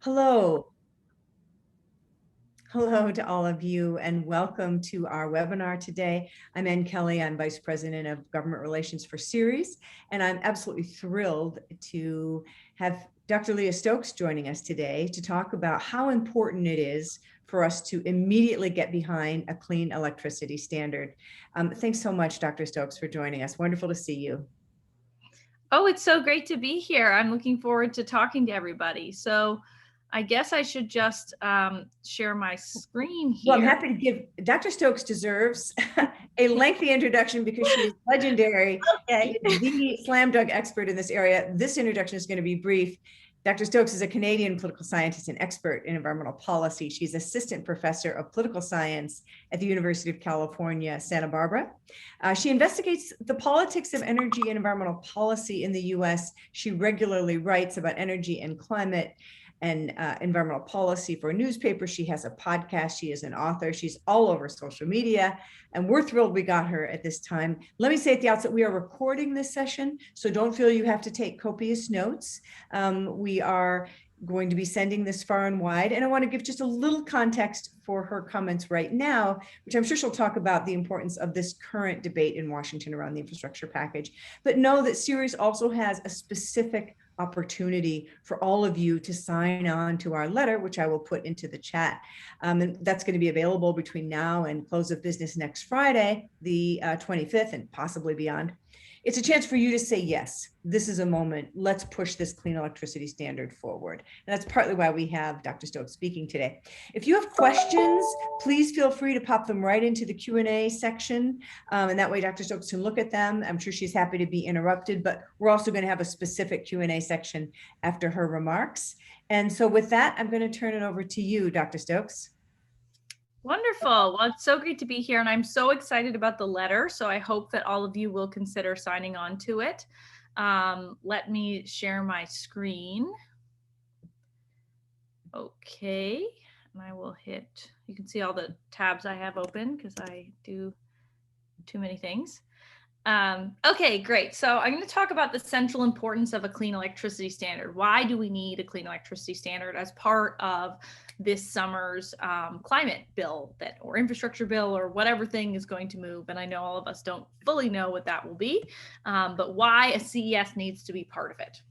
Hello. Hello to all of you and welcome to our webinar today. I'm Ann Kelly. I'm Vice President of Government Relations for Ceres, and I'm absolutely thrilled to have Dr. Leah Stokes joining us today to talk about how important it is for us to immediately get behind a clean electricity standard. Thanks so much, Dr. Stokes, for joining us. Wonderful to see you. Oh, it's so great to be here. I'm looking forward to talking to everybody. So I guess I should just share my screen here. Well, I'm happy to give, Dr. Stokes deserves a lengthy introduction because she is legendary. Okay. She is the slam dunk expert in this area. This introduction is going to be brief. Dr. Stokes is a Canadian political scientist and expert in environmental policy. She's assistant professor of political science at the University of California, Santa Barbara. She investigates the politics of energy and environmental policy in the US. She regularly writes about energy and climate and environmental policy for a newspaper. She has a podcast. She is an author. She's all over social media, and we're thrilled we got her at this time. Let me say at the outset, we are recording this session, so don't feel you have to take copious notes. We are going to be sending this far and wide, and I want to give just a little context for her comments right now, which I'm sure she'll talk about the importance of this current debate in Washington around the infrastructure package. But know that Ceres also has a specific opportunity for all of you to sign on to our letter, which I will put into the chat. And that's going to be available between now and close of business next Friday, the 25th, and possibly beyond. It's a chance for you to say, yes, this is a moment. Let's push this clean electricity standard forward. And that's partly why we have Dr. Stokes speaking today. If you have questions, please feel free to pop them right into the Q&A section. And that way Dr. Stokes can look at them. I'm sure she's happy to be interrupted, but we're also going to have a specific Q&A section after her remarks. And so with that, I'm going to turn it over to you, Dr. Stokes. Wonderful. Well, it's so great to be here, and I'm so excited about the letter. So I hope that all of you will consider signing on to it. Let me share my screen. Okay, and I will hit, you can see all the tabs I have open because I do too many things. Okay, great. So I'm going to talk about the central importance of a clean electricity standard. Why do we need a clean electricity standard as part of this summer's climate bill or infrastructure bill or whatever thing is going to move? And I know all of us don't fully know what that will be, but why a CES needs to be part of it.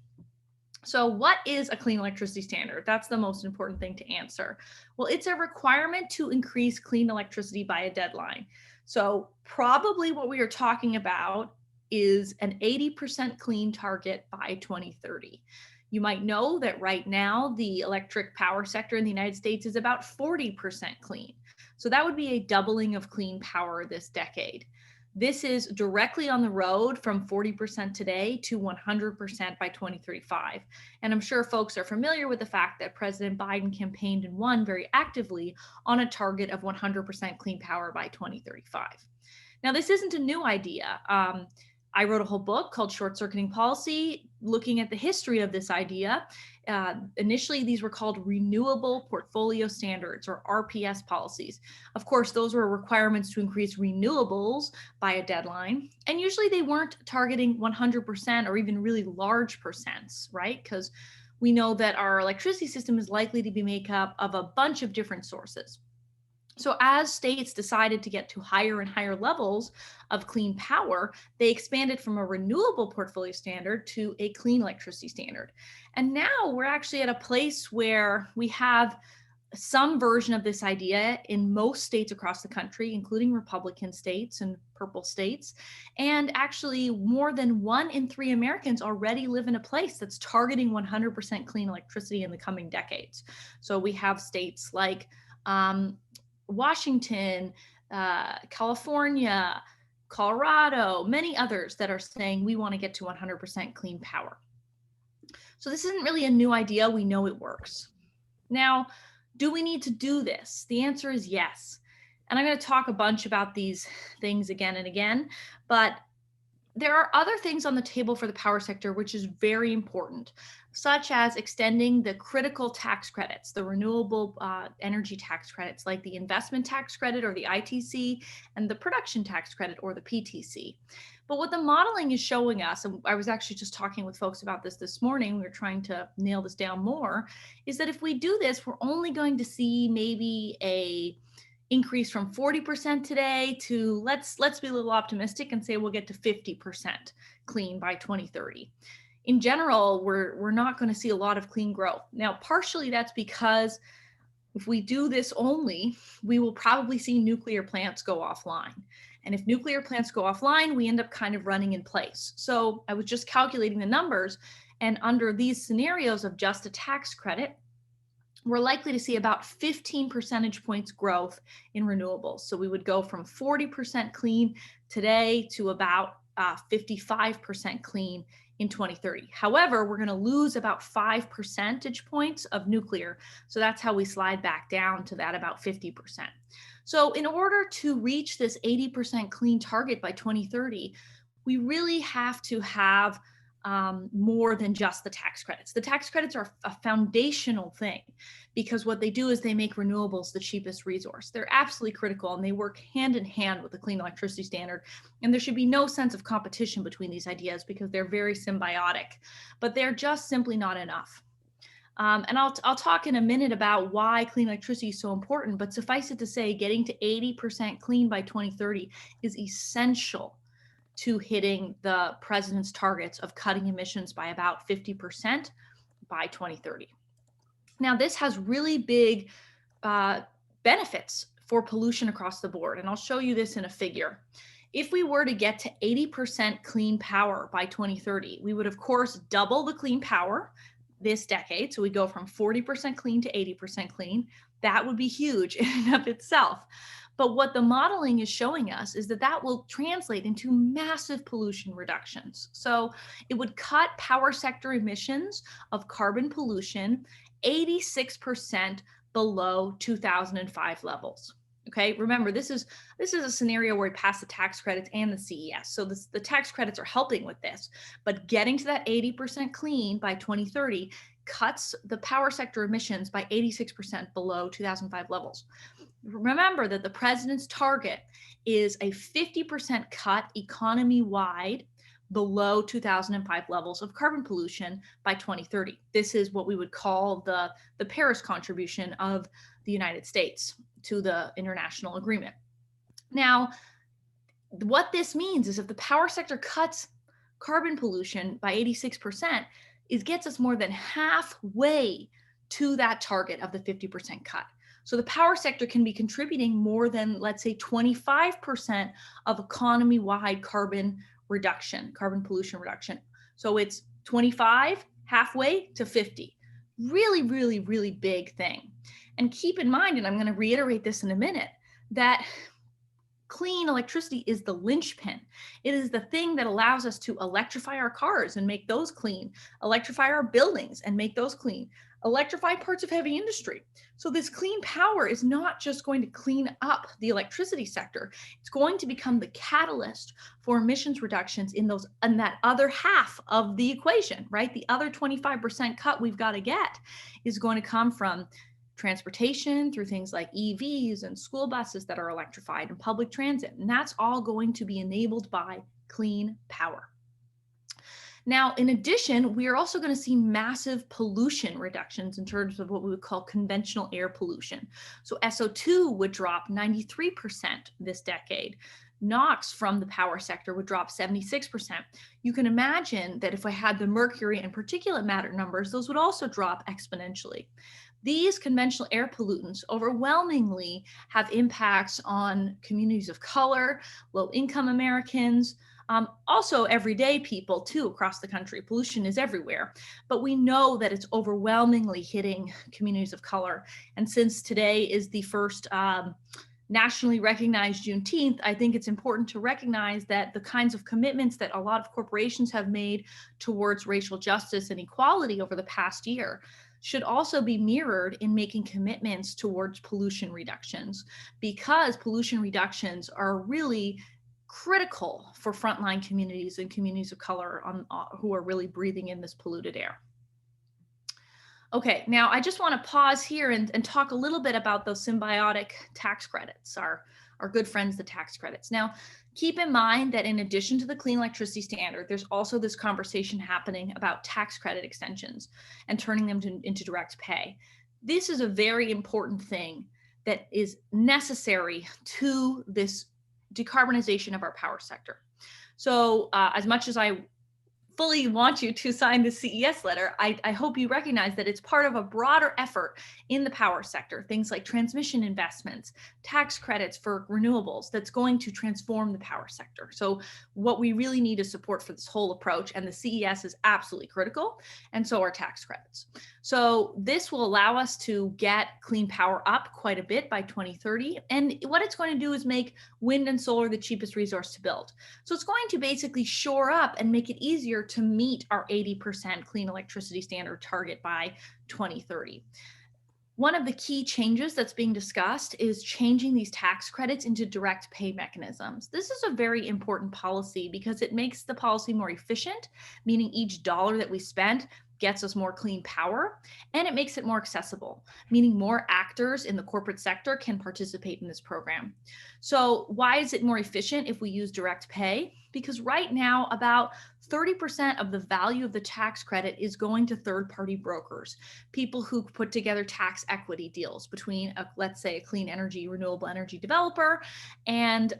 So what is a clean electricity standard? That's the most important thing to answer. Well, it's a requirement to increase clean electricity by a deadline. So probably what we are talking about is an 80% clean target by 2030. You might know that right now the electric power sector in the United States is about 40% clean. So that would be a doubling of clean power this decade. This is directly on the road from 40% today to 100% by 2035. And I'm sure folks are familiar with the fact that President Biden campaigned and won very actively on a target of 100% clean power by 2035. Now, this isn't a new idea. I wrote a whole book called Short Circuiting Policy, looking at the history of this idea. Initially, these were called Renewable Portfolio Standards, or RPS policies. Of course, those were requirements to increase renewables by a deadline. And usually they weren't targeting 100% or even really large percents, right? Because we know that our electricity system is likely to be made up of a bunch of different sources. So as states decided to get to higher and higher levels of clean power, they expanded from a renewable portfolio standard to a clean electricity standard. And now we're actually at a place where we have some version of this idea in most states across the country, including Republican states and purple states. And actually more than 1 in 3 Americans already live in a place that's targeting 100% clean electricity in the coming decades. So we have states like Washington, California, Colorado, many others that are saying we want to get to 100% clean power. So this isn't really a new idea. We know it works. Now, do we need to do this? The answer is yes. And I'm going to talk a bunch about these things again and again, but There are other things on the table for the power sector, which is very important, such as extending the critical tax credits, the renewable energy tax credits, like the investment tax credit or the ITC, and the production tax credit or the PTC. But what the modeling is showing us, and I was actually just talking with folks about this morning, we were trying to nail this down more, is that if we do this, we're only going to see maybe a increase from 40% today to let's be a little optimistic and say we'll get to 50% clean by 2030. In general, we're not going to see a lot of clean growth. Now, partially that's because if we do this only, we will probably see nuclear plants go offline. And if nuclear plants go offline, we end up kind of running in place. So I was just calculating the numbers, and under these scenarios of just a tax credit, we're likely to see about 15 percentage points growth in renewables. So we would go from 40% clean today to about 55% clean in 2030. However, we're going to lose about 5 percentage points of nuclear. So that's how we slide back down to that about 50%. So in order to reach this 80% clean target by 2030, we really have to have more than just the tax credits. The tax credits are a foundational thing because what they do is they make renewables the cheapest resource. They're absolutely critical and they work hand in hand with the clean electricity standard. And there should be no sense of competition between these ideas because they're very symbiotic, but they're just simply not enough. And I'll talk in a minute about why clean electricity is so important, but suffice it to say, getting to 80% clean by 2030 is essential to hitting the president's targets of cutting emissions by about 50% by 2030. Now, this has really big benefits for pollution across the board, and I'll show you this in a figure. If we were to get to 80% clean power by 2030, we would, of course, double the clean power this decade. So we go from 40% clean to 80% clean. That would be huge in and of itself. But what the modeling is showing us is that that will translate into massive pollution reductions. So it would cut power sector emissions of carbon pollution 86% below 2005 levels. Okay, remember, this is a scenario where we pass the tax credits and the CES. So the tax credits are helping with this, but getting to that 80% clean by 2030 cuts the power sector emissions by 86% below 2005 levels. Remember that the president's target is a 50% cut economy-wide below 2005 levels of carbon pollution by 2030. This is what we would call the Paris contribution of the United States to the international agreement. Now, what this means is if the power sector cuts carbon pollution by 86%, it gets us more than halfway to that target of the 50% cut. So the power sector can be contributing more than, let's say, 25% of economy-wide carbon pollution reduction. So it's 25, halfway to 50. Really, really, really big thing. And keep in mind, and I'm going to reiterate this in a minute, that clean electricity is the linchpin. It is the thing that allows us to electrify our cars and make those clean, electrify our buildings and make those clean, electrify parts of heavy industry. So this clean power is not just going to clean up the electricity sector. It's going to become the catalyst for emissions reductions in that other half of the equation, right? The other 25% cut we've got to get is going to come from transportation through things like EVs and school buses that are electrified and public transit. And that's all going to be enabled by clean power. Now, in addition, we are also going to see massive pollution reductions in terms of what we would call conventional air pollution. So SO2 would drop 93% this decade. NOx from the power sector would drop 76%. You can imagine that if I had the mercury and particulate matter numbers, those would also drop exponentially. These conventional air pollutants overwhelmingly have impacts on communities of color, low-income Americans, also everyday people too across the country. Pollution is everywhere, but we know that it's overwhelmingly hitting communities of color. And since today is the first nationally recognized Juneteenth, I think it's important to recognize that the kinds of commitments that a lot of corporations have made towards racial justice and equality over the past year should also be mirrored in making commitments towards pollution reductions, because pollution reductions are really critical for frontline communities and communities of color who are really breathing in this polluted air. Okay, now I just want to pause here and talk a little bit about those symbiotic tax credits, our good friends, the tax credits. Now, keep in mind that in addition to the clean electricity standard, there's also this conversation happening about tax credit extensions and turning them into direct pay. This is a very important thing that is necessary to this decarbonization of our power sector. So as much as I fully want you to sign the CES letter, I hope you recognize that it's part of a broader effort in the power sector, things like transmission investments, tax credits for renewables, that's going to transform the power sector. So what we really need is support for this whole approach, and the CES is absolutely critical, and so are tax credits. So this will allow us to get clean power up quite a bit by 2030, and what it's going to do is make wind and solar the cheapest resource to build. So it's going to basically shore up and make it easier to meet our 80% clean electricity standard target by 2030. One of the key changes that's being discussed is changing these tax credits into direct pay mechanisms. This is a very important policy because it makes the policy more efficient, meaning each dollar that we spend gets us more clean power, and it makes it more accessible, meaning more actors in the corporate sector can participate in this program. So why is it more efficient if we use direct pay? Because right now, about 30% of the value of the tax credit is going to third-party brokers, people who put together tax equity deals between, let's say, a clean energy, renewable energy developer and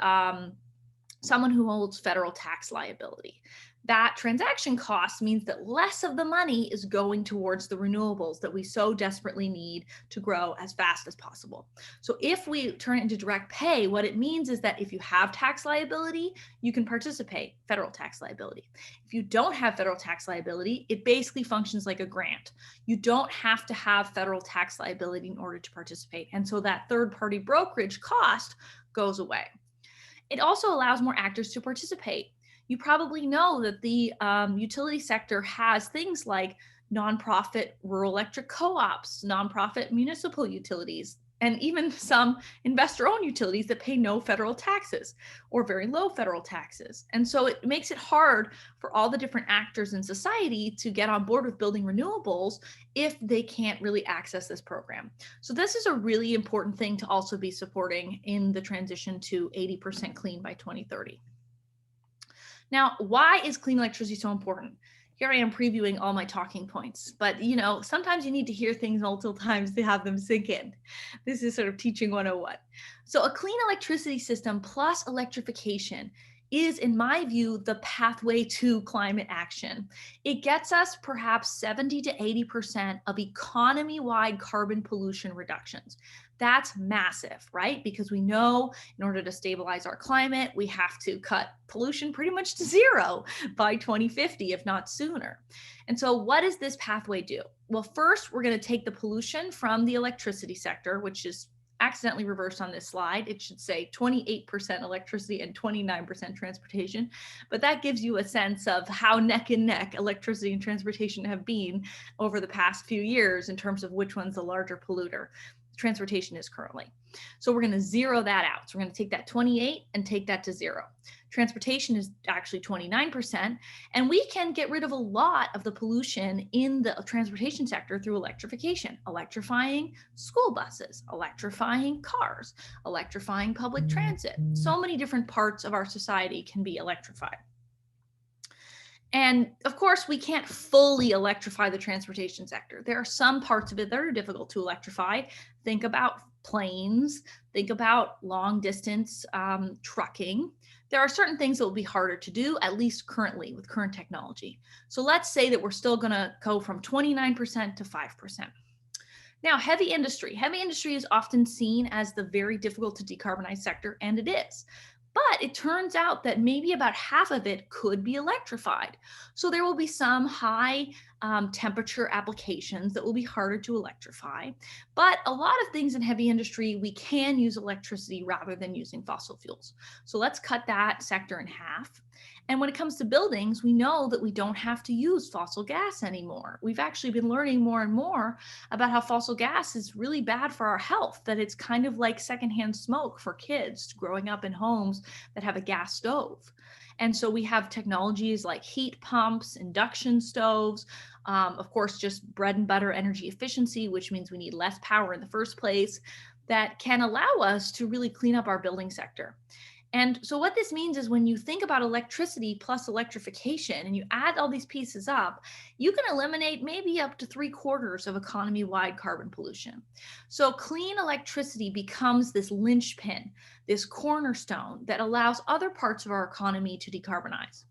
someone who holds federal tax liability. That transaction cost means that less of the money is going towards the renewables that we so desperately need to grow as fast as possible. So if we turn it into direct pay, what it means is that if you have tax liability, you can participate, federal tax liability. If you don't have federal tax liability, it basically functions like a grant. You don't have to have federal tax liability in order to participate. And so that third-party brokerage cost goes away. It also allows more actors to participate. You probably know that the utility sector has things like nonprofit rural electric co-ops, nonprofit municipal utilities, and even some investor-owned utilities that pay no federal taxes or very low federal taxes. And so it makes it hard for all the different actors in society to get on board with building renewables if they can't really access this program. So this is a really important thing to also be supporting in the transition to 80% clean by 2030. Now, why is clean electricity so important? Here I am previewing all my talking points, but sometimes you need to hear things multiple times to have them sink in. This is sort of teaching 101. So a clean electricity system plus electrification is, in my view, the pathway to climate action. It gets us perhaps 70 to 80% of economy-wide carbon pollution reductions. That's massive, right? Because we know in order to stabilize our climate, we have to cut pollution pretty much to zero by 2050, if not sooner. And so what does this pathway do? Well, first, we're going to take the pollution from the electricity sector, which is accidentally reversed on this slide. It should say 28% electricity and 29% transportation, but that gives you a sense of how neck and neck electricity and transportation have been over the past few years in terms of which one's the larger polluter. Transportation is currently. So we're going to zero that out. So we're going to take that 28 and take that to zero. Transportation is actually 29%, and we can get rid of a lot of the pollution in the transportation sector through electrification, electrifying school buses, electrifying cars, electrifying public transit. So many different parts of our society can be electrified. And of course, we can't fully electrify the transportation sector. There are some parts of it that are difficult to electrify. Think about planes, think about long distance trucking. There are certain things that will be harder to do, at least currently with current technology. So let's say that we're still going to go from 29% to 5%. Now, heavy industry is often seen as the very difficult to decarbonize sector, and it is. But it turns out that maybe about half of it could be electrified. So there will be some high temperature applications that will be harder to electrify. But a lot of things in heavy industry, we can use electricity rather than using fossil fuels. So let's cut that sector in half. And when it comes to buildings, we know that we don't have to use fossil gas anymore. We've actually been learning more and more about how fossil gas is really bad for our health, that it's kind of like secondhand smoke for kids growing up in homes that have a gas stove. And so we have technologies like heat pumps, induction stoves, of course, just bread and butter energy efficiency, which means we need less power in the first place, that can allow us to really clean up our building sector. And so what this means is when you think about electricity plus electrification and you add all these pieces up, you can eliminate maybe up to 3/4 of economy-wide carbon pollution. So clean electricity becomes this linchpin, this cornerstone that allows other parts of our economy to decarbonize.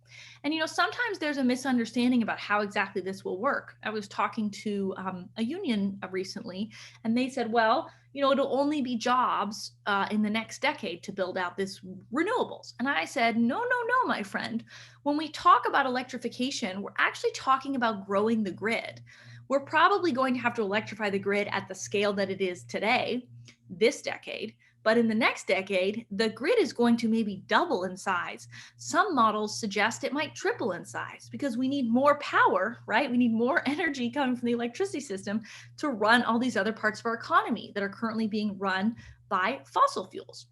And sometimes there's a misunderstanding about how exactly this will work. I was talking to a union recently, and they said, well, it'll only be jobs in the next decade to build out this renewables. And I said, no, no, no, my friend. When we talk about electrification, we're actually talking about growing the grid. We're probably going to have to electrify the grid at the scale that it is today, this decade. But in the next decade, the grid is going to maybe double in size. Some models suggest it might triple in size because we need more power, right? We need more energy coming from the electricity system to run all these other parts of our economy that are currently being run by fossil fuels.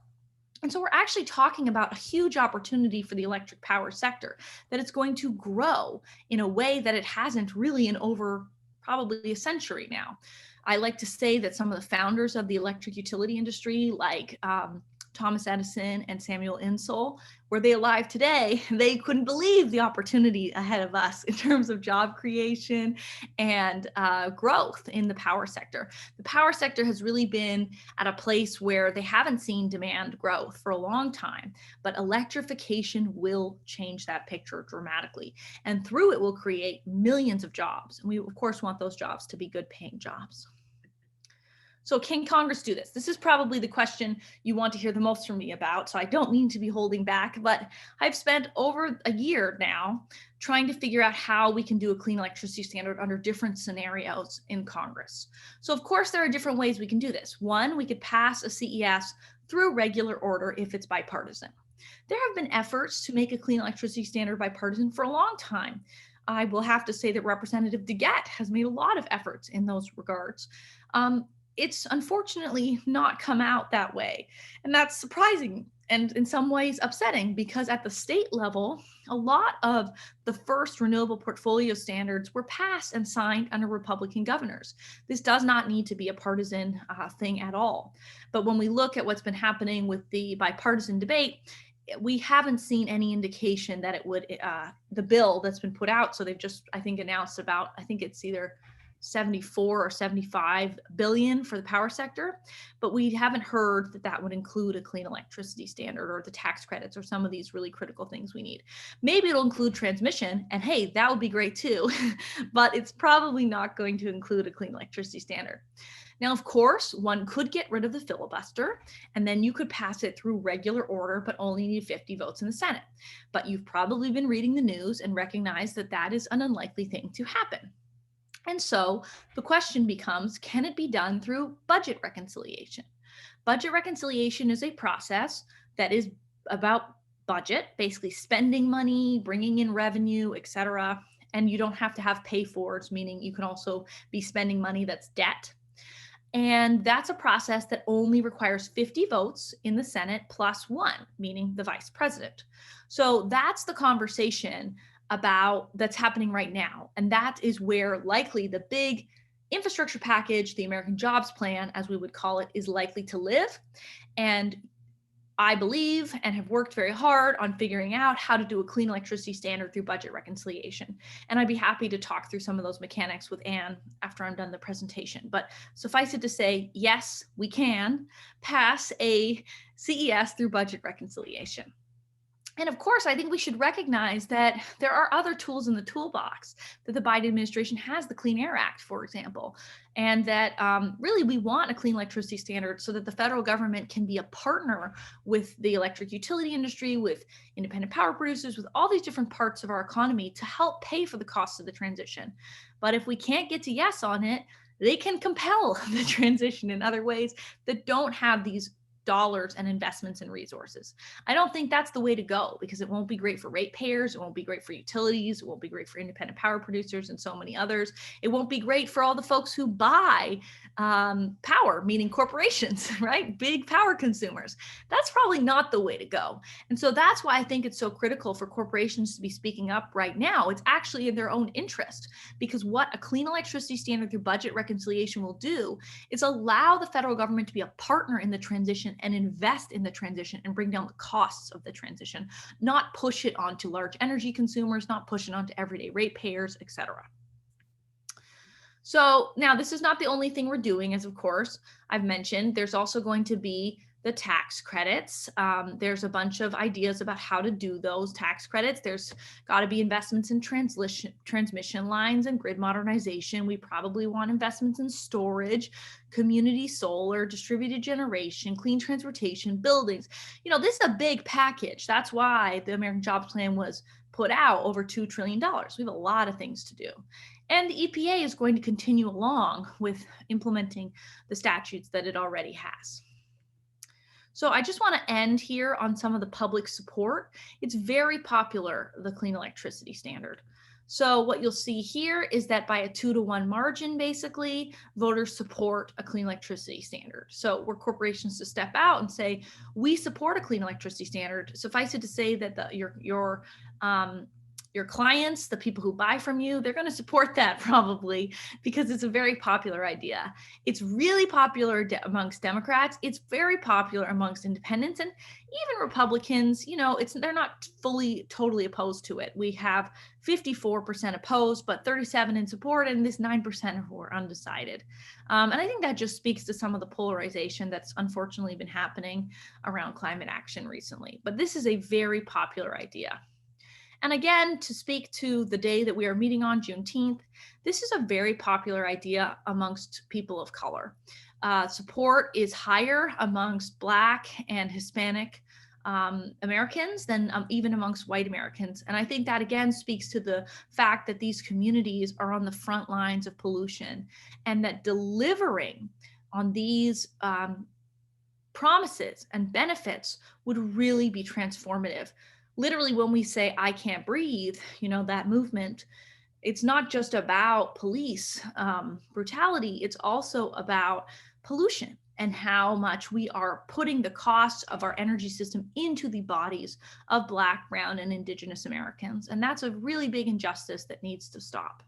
And so we're actually talking about a huge opportunity for the electric power sector, that it's going to grow in a way that it hasn't really in over probably a century now. I like to say that some of the founders of the electric utility industry, like Thomas Edison and Samuel Insull, were they alive today, they couldn't believe the opportunity ahead of us in terms of job creation and growth in the power sector. The power sector has really been at a place where they haven't seen demand growth for a long time, but electrification will change that picture dramatically. And through it will create millions of jobs. And we, of course, want those jobs to be good paying jobs. So can Congress do this? This is probably the question you want to hear the most from me about. So I don't mean to be holding back, but I've spent over a year now trying to figure out how we can do a clean electricity standard under different scenarios in Congress. So of course, there are different ways we can do this. One, we could pass a CES through regular order if it's bipartisan. There have been efforts to make a clean electricity standard bipartisan for a long time. I will have to say that Representative DeGette has made a lot of efforts in those regards. It's unfortunately not come out that way. And that's surprising and in some ways upsetting, because at the state level, a lot of the first renewable portfolio standards were passed and signed under Republican governors. This does not need to be a partisan thing at all. But when we look at what's been happening with the bipartisan debate, we haven't seen any indication that it would, the bill that's been put out. So they've just, I think, announced about, I think it's either 74 or 75 billion for the power sector, but we haven't heard that that would include a clean electricity standard or the tax credits or some of these really critical things we need. Maybe it'll include transmission, and hey, that would be great too, but it's probably not going to include a clean electricity standard. Now, of course, one could get rid of the filibuster, and then you could pass it through regular order, but only need 50 votes in the Senate. But you've probably been reading the news and recognize that that is an unlikely thing to happen. And so the question becomes, can it be done through budget reconciliation? Budget reconciliation is a process that is about budget, basically spending money, bringing in revenue, etc. And you don't have to have pay-fors, meaning you can also be spending money that's debt. And that's a process that only requires 50 votes in the Senate plus one, meaning the vice president. So that's the conversation about that's happening right now. And that is where likely the big infrastructure package, the American Jobs Plan, as we would call it, is likely to live. And I believe and have worked very hard on figuring out how to do a clean electricity standard through budget reconciliation. And I'd be happy to talk through some of those mechanics with Anne after I'm done the presentation. But suffice it to say, yes, we can pass a CES through budget reconciliation. And of course, I think we should recognize that there are other tools in the toolbox, that the Biden administration has, the Clean Air Act, for example, and that really we want a clean electricity standard so that the federal government can be a partner with the electric utility industry, with independent power producers, with all these different parts of our economy to help pay for the cost of the transition. But if we can't get to yes on it, they can compel the transition in other ways that don't have these dollars and investments and resources. I don't think that's the way to go, because it won't be great for ratepayers, it won't be great for utilities, it won't be great for independent power producers and so many others. It won't be great for all the folks who buy power, meaning corporations, right? Big power consumers. That's probably not the way to go. And so that's why I think it's so critical for corporations to be speaking up right now. It's actually in their own interest, because what a clean electricity standard through budget reconciliation will do is allow the federal government to be a partner in the transition and invest in the transition and bring down the costs of the transition, not push it onto large energy consumers, not push it onto everyday ratepayers, et cetera. So now this is not the only thing we're doing, as of course I've mentioned. There's also going to be the tax credits. There's a bunch of ideas about how to do those tax credits. There's got to be investments in transmission lines and grid modernization. We probably want investments in storage, community solar, distributed generation, clean transportation, buildings. You know, this is a big package. That's why the American Jobs Plan was put out over $2 trillion. We have a lot of things to do. And the EPA is going to continue along with implementing the statutes that it already has. So I just want to end here on some of the public support. It's very popular, the clean electricity standard. So what you'll see here is that by a 2-to-1 margin, basically, voters support a clean electricity standard. So were corporations to step out and say, we support a clean electricity standard, suffice it to say that your clients, the people who buy from you, they're going to support that probably, because it's a very popular idea. It's really popular amongst Democrats. It's very popular amongst independents, and even Republicans. You know, they're not totally opposed to it. We have 54% opposed, but 37% in support, and this 9% who are undecided. And I think that just speaks to some of the polarization that's unfortunately been happening around climate action recently. But this is a very popular idea. And again, to speak to the day that we are meeting on, Juneteenth, this is a very popular idea amongst people of color. Support is higher amongst Black and Hispanic Americans than even amongst white Americans. And I think that again speaks to the fact that these communities are on the front lines of pollution, and that delivering on these promises and benefits would really be transformative. Literally, when we say, I can't breathe, you know, that movement, it's not just about police brutality, it's also about pollution and how much we are putting the costs of our energy system into the bodies of Black, Brown, and Indigenous Americans. And that's a really big injustice that needs to stop.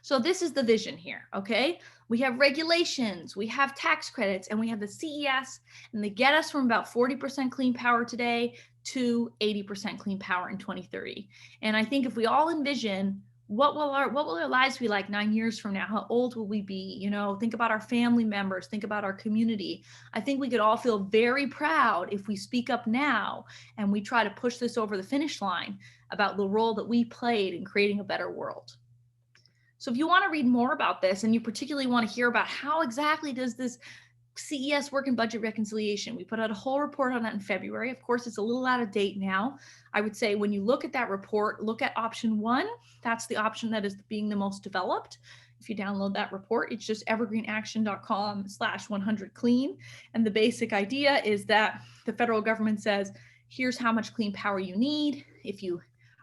So this is the vision here, okay? We have regulations, we have tax credits, and we have the CES, and they get us from about 40% clean power today to 80% clean power in 2030. And I think if we all envision what will our lives be like 9 years from now? How old will we be? You know, think about our family members, think about our community. I think we could all feel very proud if we speak up now and we try to push this over the finish line about the role that we played in creating a better world. So if you want to read more about this, and you particularly want to hear about how exactly does this CES work in budget reconciliation, we put out a whole report on that in February. Of course, it's a little out of date now. I would say when you look at that report, look at option 1. That's the option that is being the most developed. If you download that report, it's just evergreenaction.com/100clean. And the basic idea is that the federal government says, here's how much clean power you need. If you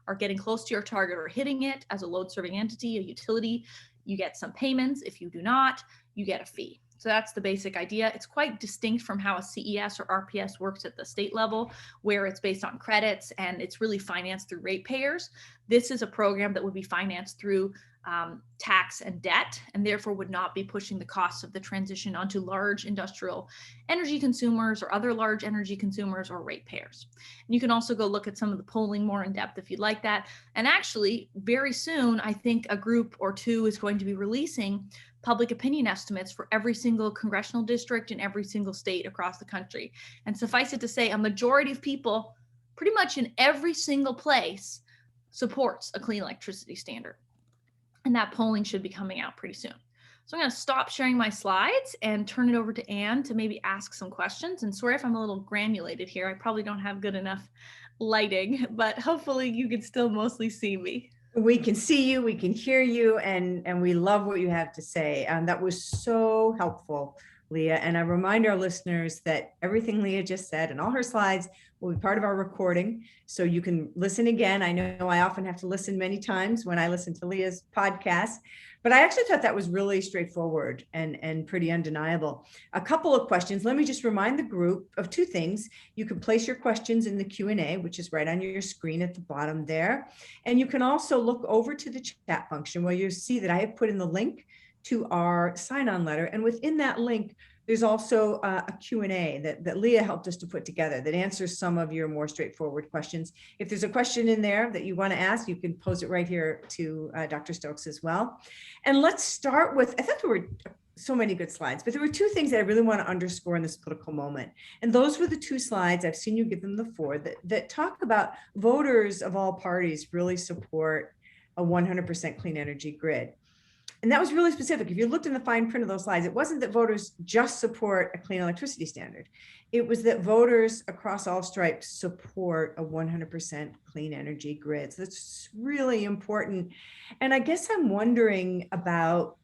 are getting close to your target or hitting it as a load serving entity, a utility, you get some payments. If you do not, you get a fee. So that's the basic idea. It's quite distinct from how a CES or RPS works at the state level, where it's based on credits and it's really financed through ratepayers. This is a program that would be financed through tax and debt, and therefore would not be pushing the costs of the transition onto large industrial energy consumers or other large energy consumers or ratepayers. And you can also go look at some of the polling more in depth if you'd like that. And actually, very soon, I think a group or two is going to be releasing public opinion estimates for every single congressional district in every single state across the country. And suffice it to say, a majority of people pretty much in every single place supports a clean electricity standard. And that polling should be coming out pretty soon. So I'm going to stop sharing my slides and turn it over to Anne to maybe ask some questions. And sorry if I'm a little granulated here. I probably don't have good enough lighting, but hopefully you can still mostly see me. We can see you, we can hear you, and we love what you have to say. That was so helpful, Leah. And I remind our listeners that everything Leah just said and all her slides will be part of our recording. So you can listen again. I know I often have to listen many times when I listen to Leah's podcast, but I actually thought that was really straightforward and pretty undeniable. A couple of questions. Let me just remind the group of two things. You can place your questions in the Q&A, which is right on your screen at the bottom there. And you can also look over to the chat function where you see that I have put in the link to our sign-on letter. And within that link, there's also a Q&A that Leah helped us to put together that answers some of your more straightforward questions. If there's a question in there that you want to ask, you can pose it right here to Dr. Stokes as well. And let's start with, I thought there were so many good slides, but there were two things that I really want to underscore in this political moment. And those were the two slides, I've seen you give them the four, that talk about voters of all parties really support a 100% clean energy grid. And that was really specific. If you looked in the fine print of those slides, it wasn't that voters just support a clean electricity standard. It was that voters across all stripes support a 100% clean energy grid. So that's really important. And I guess I'm wondering about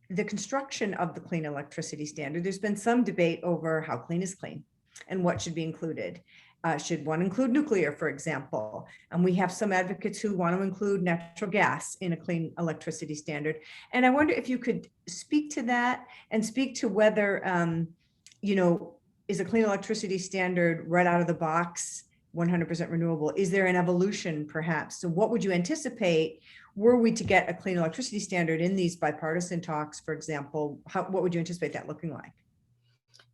the construction of the clean electricity standard. There's been some debate over how clean is clean and what should be included. Should one include nuclear, for example? And we have some advocates who want to include natural gas in a clean electricity standard. And I wonder if you could speak to that and speak to whether, is a clean electricity standard right out of the box 100% renewable? Is there an evolution perhaps? So what would you anticipate were we to get a clean electricity standard in these bipartisan talks, for example? What would you anticipate that looking like?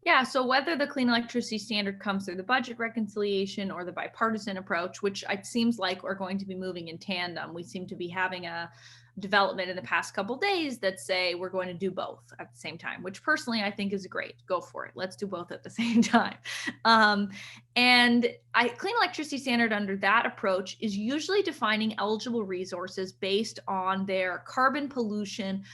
Yeah, so whether the clean electricity standard comes through the budget reconciliation or the bipartisan approach, which it seems like are going to be moving in tandem, we seem to be having a development in the past couple of days that say we're going to do both at the same time, which personally I think is great. Go for it. Let's do both at the same time. Clean electricity standard under that approach is usually defining eligible resources based on their carbon pollution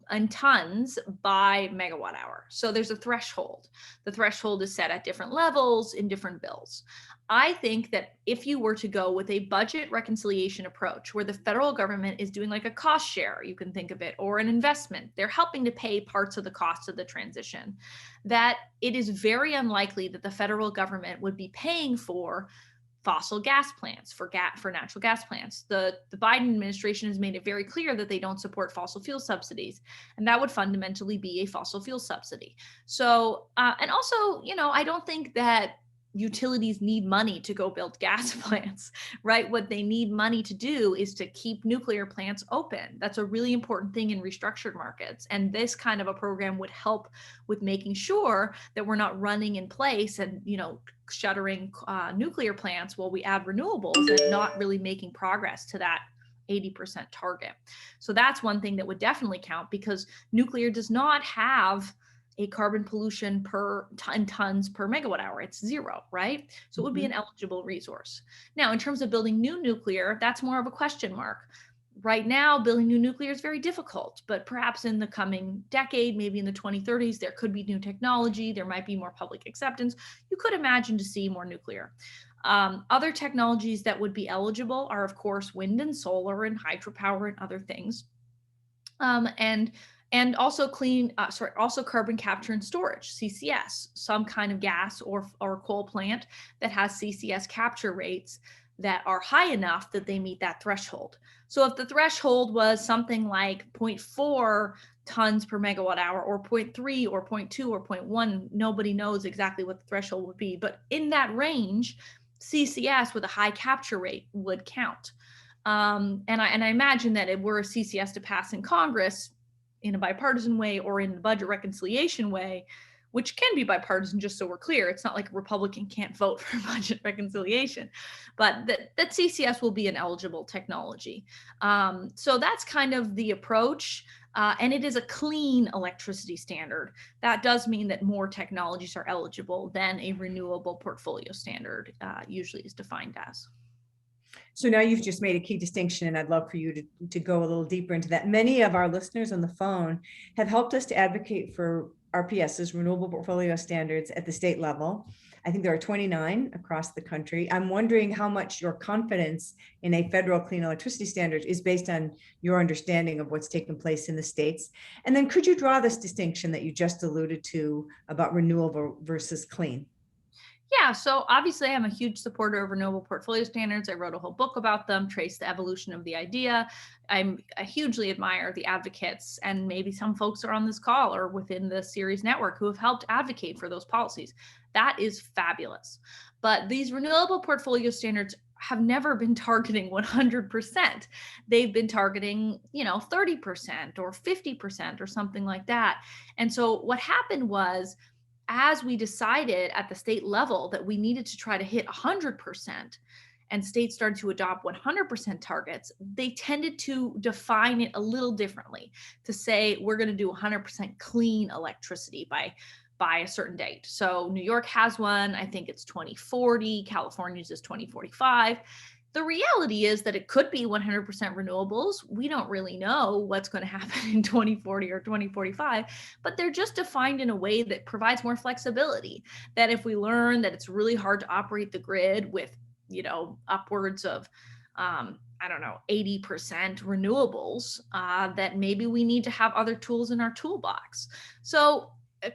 in tons by megawatt hour. So there's a threshold. The threshold is set at different levels in different bills. I think that if you were to go with a budget reconciliation approach where the federal government is doing like a cost share, you can think of it, or an investment, they're helping to pay parts of the cost of the transition, that it is very unlikely that the federal government would be paying for fossil gas plants, for natural gas plants. The Biden administration has made it very clear that they don't support fossil fuel subsidies, and that would fundamentally be a fossil fuel subsidy. So, and also, I don't think that utilities need money to go build gas plants, right? What they need money to do is to keep nuclear plants open. That's a really important thing in restructured markets. And this kind of a program would help with making sure that we're not running in place and, shuttering nuclear plants while we add renewables and not really making progress to that 80% target. So that's one thing that would definitely count, because nuclear does not have a carbon pollution per tons per megawatt hour. It's zero, right? So it would be an eligible resource. Now, in terms of building new nuclear, that's more of a question mark. Right now, building new nuclear is very difficult, but perhaps in the coming decade, maybe in the 2030s, there could be new technology. There might be more public acceptance. You could imagine to see more nuclear. Other technologies that would be eligible are, of course, wind and solar and hydropower and other things. And also also carbon capture and storage, CCS, some kind of gas or coal plant that has CCS capture rates that are high enough that they meet that threshold. So if the threshold was something like 0.4 tons per megawatt hour or 0.3 or 0.2 or 0.1, nobody knows exactly what the threshold would be. But in that range, CCS with a high capture rate would count. And I imagine that if we're a CCS to pass in Congress in a bipartisan way or in the budget reconciliation way, which can be bipartisan, just so we're clear. It's not like a Republican can't vote for budget reconciliation, but that CCS will be an eligible technology. So that's kind of the approach. and it is a clean electricity standard. That does mean that more technologies are eligible than a renewable portfolio standard usually is defined as. So now you've just made a key distinction, and I'd love for you to go a little deeper into that. Many of our listeners on the phone have helped us to advocate for RPSs, renewable portfolio standards, at the state level. I think there are 29 across the country. I'm wondering how much your confidence in a federal clean electricity standard is based on your understanding of what's taken place in the states. And then could you draw this distinction that you just alluded to about renewable versus clean? Yeah, so obviously I'm a huge supporter of renewable portfolio standards. I wrote a whole book about them, traced the evolution of the idea. I hugely admire the advocates, and maybe some folks are on this call or within the Ceres network who have helped advocate for those policies. That is fabulous. But these renewable portfolio standards have never been targeting 100%. They've been targeting, 30% or 50% or something like that. And so what happened was, as we decided at the state level that we needed to try to hit 100%, and states started to adopt 100% targets, they tended to define it a little differently, to say we're going to do 100% clean electricity by a certain date. So New York has one, I think it's 2040, California's is 2045. The reality is that it could be 100% renewables. We don't really know what's going to happen in 2040 or 2045, but they're just defined in a way that provides more flexibility. That if we learn that it's really hard to operate the grid with, upwards of, 80% renewables, that maybe we need to have other tools in our toolbox. So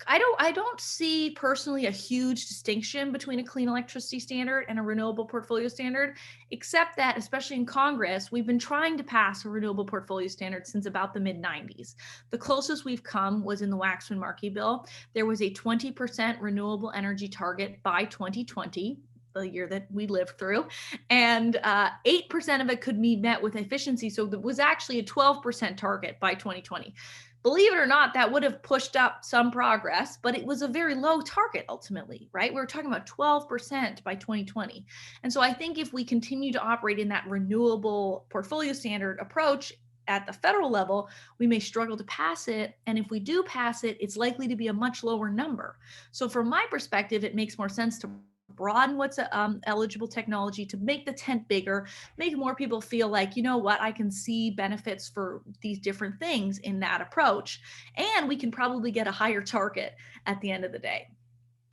I don't see personally a huge distinction between a clean electricity standard and a renewable portfolio standard, except that, especially in Congress, we've been trying to pass a renewable portfolio standard since about the mid-90s. The closest we've come was in the Waxman-Markey bill. There was a 20% renewable energy target by 2020, the year that we lived through, and 8% of it could be met with efficiency. So it was actually a 12% target by 2020. Believe it or not, that would have pushed up some progress, but it was a very low target ultimately, right? We were talking about 12% by 2020. And so I think if we continue to operate in that renewable portfolio standard approach at the federal level, we may struggle to pass it. And if we do pass it, it's likely to be a much lower number. So from my perspective, it makes more sense to broaden what's eligible technology, to make the tent bigger, make more people feel like, you know what, I can see benefits for these different things in that approach. And we can probably get a higher target at the end of the day.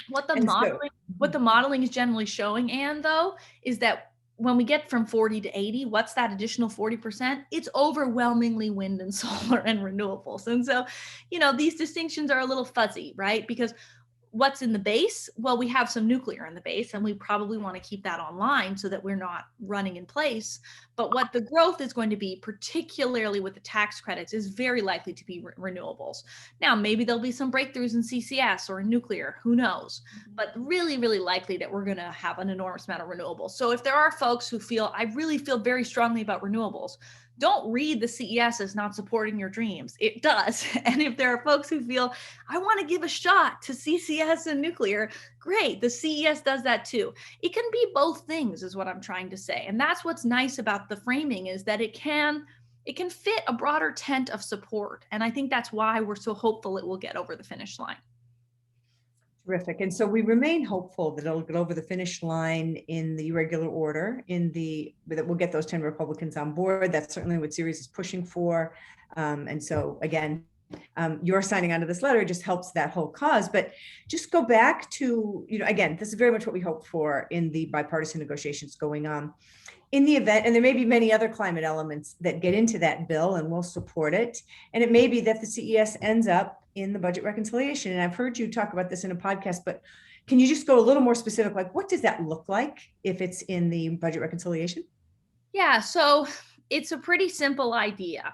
What the modeling is generally showing, Anne, though, is that when we get from 40 to 80, what's that additional 40%? It's overwhelmingly wind and solar and renewables. And so, these distinctions are a little fuzzy, right? Because what's in the base? Well, we have some nuclear in the base, and we probably want to keep that online so that we're not running in place. But what the growth is going to be, particularly with the tax credits, is very likely to be renewables. Now, maybe there'll be some breakthroughs in CCS or in nuclear, who knows? But really, really likely that we're going to have an enormous amount of renewables. So if there are folks who feel, I really feel very strongly about renewables, don't read the CES as not supporting your dreams. It does. And if there are folks who feel, I want to give a shot to CCS and nuclear, great. The CES does that too. It can be both things, is what I'm trying to say. And that's what's nice about the framing, is that it can fit a broader tent of support. And I think that's why we're so hopeful it will get over the finish line. Terrific. And so we remain hopeful that it'll get over the finish line in the regular order, that we'll get those 10 Republicans on board. That's certainly what Ceres is pushing for. And so again, your signing onto this letter just helps that whole cause. But just go back to, again, this is very much what we hope for in the bipartisan negotiations going on. In the event, and there may be many other climate elements that get into that bill, and we'll support it. And it may be that the CES ends up in the budget reconciliation. And I've heard you talk about this in a podcast, but can you just go a little more specific? Like, what does that look like if it's in the budget reconciliation? Yeah, so it's a pretty simple idea.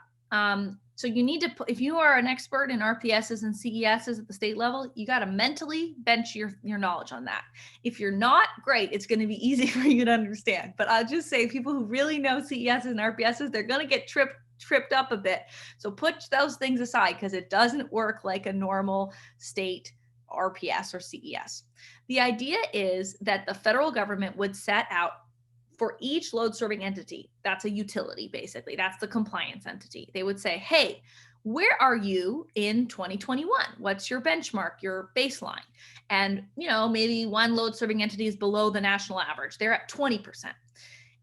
So you need to, if you are an expert in RPSs and CESs at the state level, you got to mentally bench your knowledge on that. If you're not, great, it's going to be easy for you to understand. But I'll just say, people who really know CESs and RPSs, they're going to get tripped up a bit. So put those things aside, because it doesn't work like a normal state RPS or CES. The idea is that the federal government would set out for each load serving entity, that's a utility, basically, that's the compliance entity. They would say, hey, where are you in 2021? What's your benchmark, your baseline? And, maybe one load serving entity is below the national average. They're at 20%.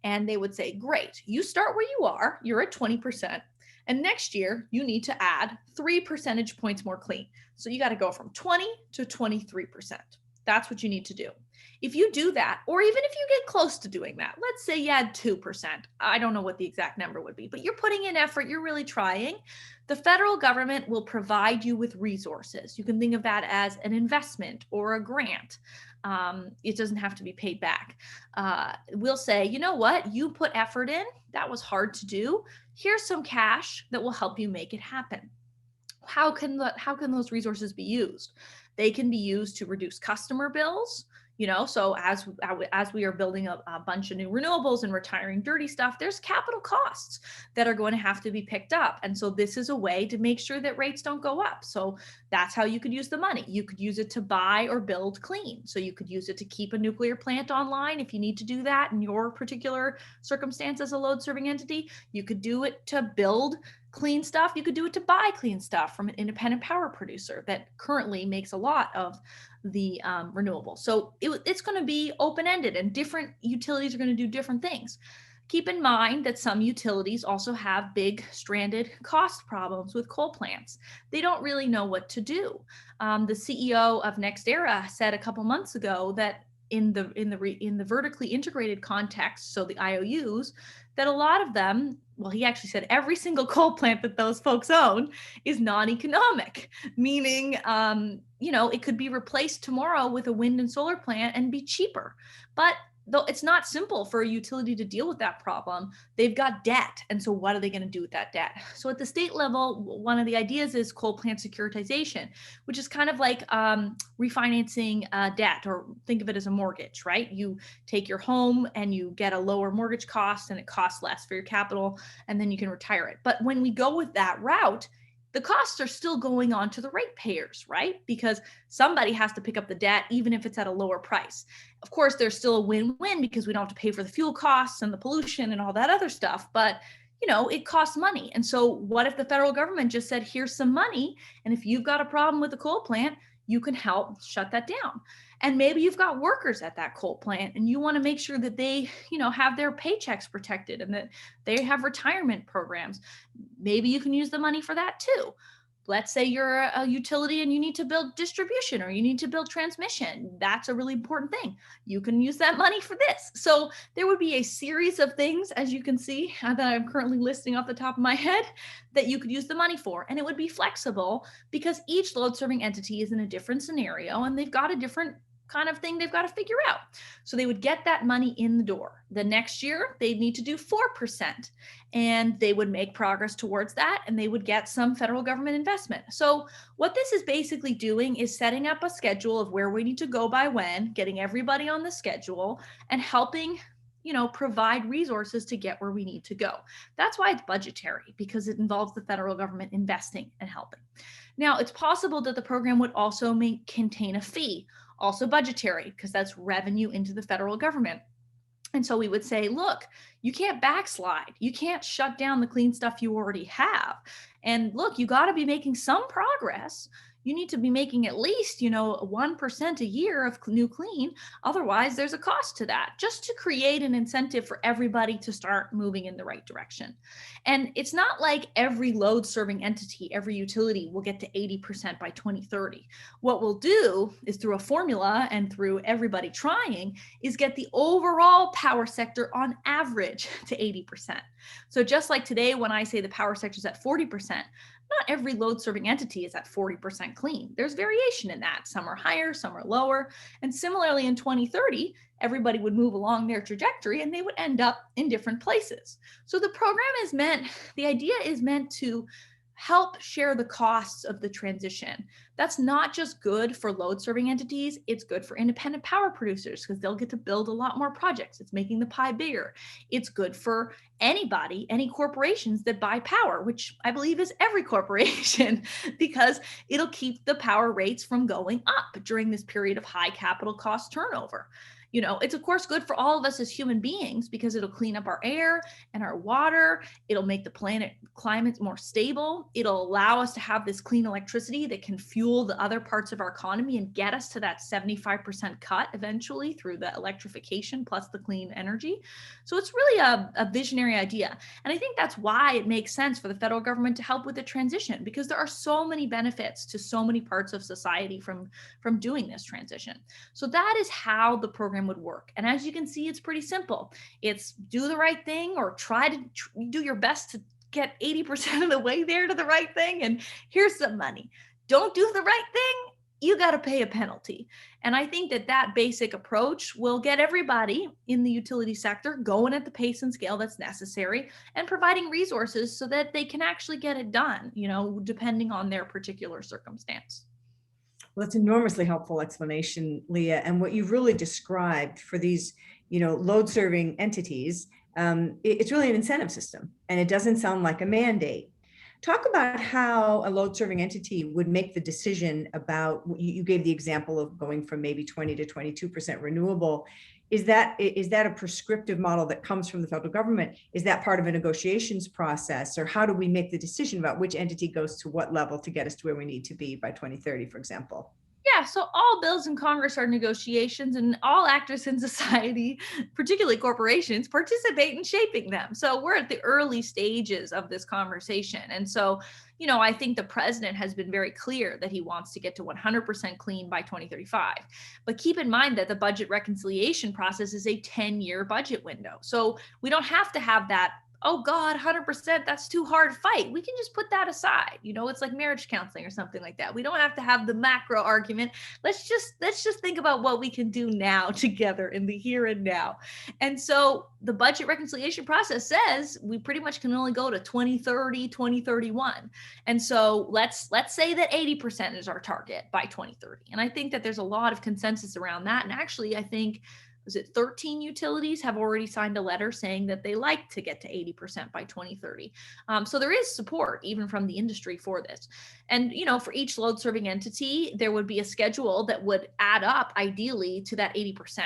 And they would say, great, you start where you are, you're at 20%. And next year, you need to add 3 percentage points more clean. So you got to go from 20 to 23%. That's what you need to do. If you do that, or even if you get close to doing that, let's say you add 2%. I don't know what the exact number would be, but you're putting in effort, you're really trying. The federal government will provide you with resources. You can think of that as an investment or a grant. It doesn't have to be paid back. We'll say, you know what, you put effort in, that was hard to do. Here's some cash that will help you make it happen. How can those resources be used? They can be used to reduce customer bills. So as we are building a bunch of new renewables and retiring dirty stuff, there's capital costs that are going to have to be picked up. And so this is a way to make sure that rates don't go up. So that's how you could use the money. You could use it to buy or build clean. So you could use it to keep a nuclear plant online if you need to do that in your particular circumstance as a load serving entity. You could do it to build clean stuff. You could do it to buy clean stuff from an independent power producer that currently makes a lot of the renewable. So it's going to be open-ended, and different utilities are going to do different things. Keep in mind that some utilities also have big stranded cost problems with coal plants. They don't really know what to do. The CEO of NextEra said a couple months ago that in the vertically integrated context, so the IOUs, that a lot of them, well, he actually said every single coal plant that those folks own is non-economic, meaning, it could be replaced tomorrow with a wind and solar plant and be cheaper. But though it's not simple for a utility to deal with that problem, they've got debt. And so what are they going to do with that debt? So at the state level, one of the ideas is coal plant securitization, which is kind of like refinancing debt, or think of it as a mortgage, right? You take your home and you get a lower mortgage cost and it costs less for your capital, and then you can retire it. But when we go with that route, the costs are still going on to the ratepayers, right? Because somebody has to pick up the debt, even if it's at a lower price. Of course, there's still a win-win because we don't have to pay for the fuel costs and the pollution and all that other stuff, but it costs money. And so what if the federal government just said, here's some money, and if you've got a problem with the coal plant, you can help shut that down. And maybe you've got workers at that coal plant and you want to make sure that they, have their paychecks protected and that they have retirement programs. Maybe you can use the money for that too. Let's say you're a utility and you need to build distribution or you need to build transmission. That's a really important thing. You can use that money for this. So there would be a series of things, as you can see, that I'm currently listing off the top of my head, that you could use the money for. And it would be flexible because each load serving entity is in a different scenario and they've got a different kind of thing they've got to figure out. So they would get that money in the door. The next year, they'd need to do 4%, and they would make progress towards that, and they would get some federal government investment. So what this is basically doing is setting up a schedule of where we need to go by when, getting everybody on the schedule, and helping provide resources to get where we need to go. That's why it's budgetary, because it involves the federal government investing and helping. Now, it's possible that the program would also contain a fee, also budgetary, because that's revenue into the federal government. And so we would say, look, you can't backslide. You can't shut down the clean stuff you already have. And look, you got to be making some progress. You need to be making at least, 1% a year of new clean. Otherwise, there's a cost to that, just to create an incentive for everybody to start moving in the right direction. And it's not like every load serving entity, every utility will get to 80% by 2030. What we'll do is, through a formula and through everybody trying, is get the overall power sector on average to 80%. So just like today, when I say the power sector is at 40%, not every load serving entity is at 40% clean. There's variation in that. Some are higher, some are lower. And similarly, in 2030, everybody would move along their trajectory and they would end up in different places. So the idea is meant to help share the costs of the transition. That's not just good for load serving entities, it's good for independent power producers because they'll get to build a lot more projects. It's making the pie bigger. It's good for anybody, any corporations that buy power, which I believe is every corporation, because it'll keep the power rates from going up during this period of high capital cost turnover. It's of course good for all of us as human beings because it'll clean up our air and our water. It'll make the planet climate more stable. It'll allow us to have this clean electricity that can fuel the other parts of our economy and get us to that 75% cut eventually through the electrification plus the clean energy. So it's really a visionary idea. And I think that's why it makes sense for the federal government to help with the transition, because there are so many benefits to so many parts of society from doing this transition. So that is how the program would work. And as you can see, it's pretty simple. It's do the right thing, or try to do your best to get 80% of the way there to the right thing. And here's some money. Don't do the right thing, you got to pay a penalty. And I think that basic approach will get everybody in the utility sector going at the pace and scale that's necessary, and providing resources so that they can actually get it done, depending on their particular circumstance. Well, that's enormously helpful explanation, Leah. And what you've really described for these, load serving entities, it's really an incentive system, and it doesn't sound like a mandate. Talk about how a load serving entity would make the decision about, you gave the example of going from maybe 20 to 22% renewable. Is that a prescriptive model that comes from the federal government? Is that part of a negotiations process? Or how do we make the decision about which entity goes to what level to get us to where we need to be by 2030, for example? Yeah, so all bills in Congress are negotiations, and all actors in society, particularly corporations, participate in shaping them. So we're at the early stages of this conversation. And so, I think the president has been very clear that he wants to get to 100% clean by 2035. But keep in mind that the budget reconciliation process is a 10-year budget window. So we don't have to have that, oh God, 100%, that's too hard fight. We can just put that aside. It's like marriage counseling or something like that. We don't have to have the macro argument. Let's just think about what we can do now together in the here and now. And so the budget reconciliation process says we pretty much can only go to 2030, 2031. And so let's say that 80% is our target by 2030. And I think that there's a lot of consensus around that. And actually, I think, was it 13 utilities have already signed a letter saying that they like to get to 80% by 2030. So there is support even from the industry for this. And, for each load serving entity, there would be a schedule that would add up ideally to that 80%.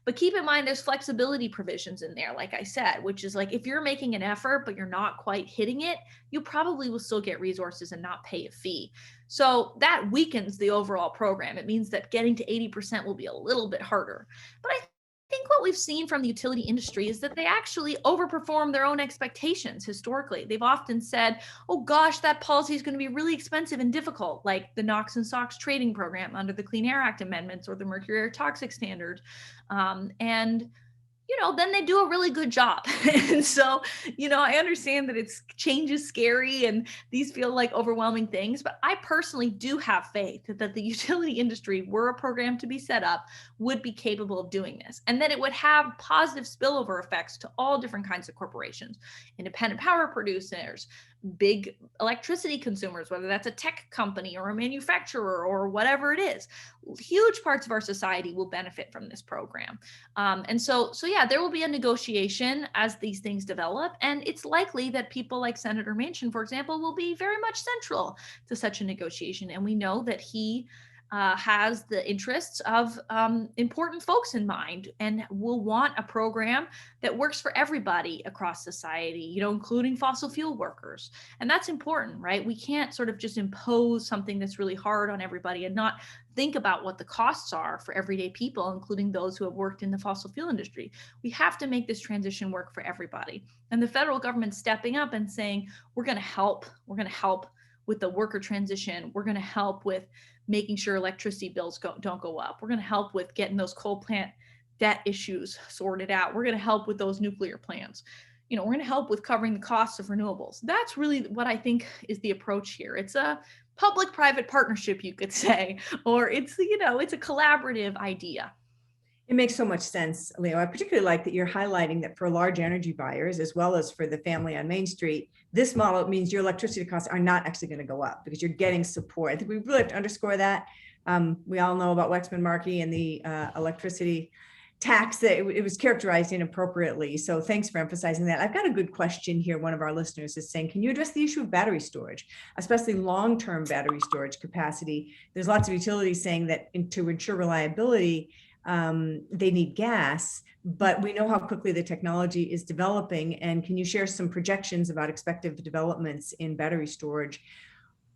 But keep in mind, there's flexibility provisions in there, like I said, which is like, if you're making an effort, but you're not quite hitting it, you probably will still get resources and not pay a fee. So that weakens the overall program. It means that getting to 80% will be a little bit harder. But I think what we've seen from the utility industry is that they actually overperform their own expectations historically. They've often said, oh gosh, that policy is going to be really expensive and difficult, like the NOx and SOx trading program under the Clean Air Act amendments or the Mercury Air Toxic Standard. And then they do a really good job. And so, I understand that change is scary and these feel like overwhelming things, but I personally do have faith that the utility industry, were a program to be set up, would be capable of doing this, and that it would have positive spillover effects to all different kinds of corporations, independent power producers, big electricity consumers, whether that's a tech company or a manufacturer or whatever it is. Huge parts of our society will benefit from this program. And so yeah, there will be a negotiation as these things develop. And it's likely that people like Senator Manchin, for example, will be very much central to such a negotiation. And we know that he has the interests of important folks in mind and will want a program that works for everybody across society, including fossil fuel workers. And that's important, right? We can't sort of just impose something that's really hard on everybody and not think about what the costs are for everyday people, including those who have worked in the fossil fuel industry. We have to make this transition work for everybody. And the federal government stepping up and saying, we're going to help with the worker transition. We're going to help with making sure electricity bills don't go up. We're going to help with getting those coal plant debt issues sorted out. We're going to help with those nuclear plants. We're going to help with covering the costs of renewables. That's really what I think is the approach here. It's a public-private partnership, you could say, or it's a collaborative idea. It makes so much sense, Leo. I particularly like that you're highlighting that for large energy buyers, as well as for the family on Main Street, this model means your electricity costs are not actually going to go up because you're getting support. I think we really have to underscore that. We all know about Wexman-Markey and the electricity tax that it was characterized inappropriately. So thanks for emphasizing that. I've got a good question here. One of our listeners is saying, can you address the issue of battery storage, especially long-term battery storage capacity? There's lots of utilities saying that to ensure reliability, they need gas, but we know how quickly the technology is developing. And can you share some projections about expected developments in battery storage?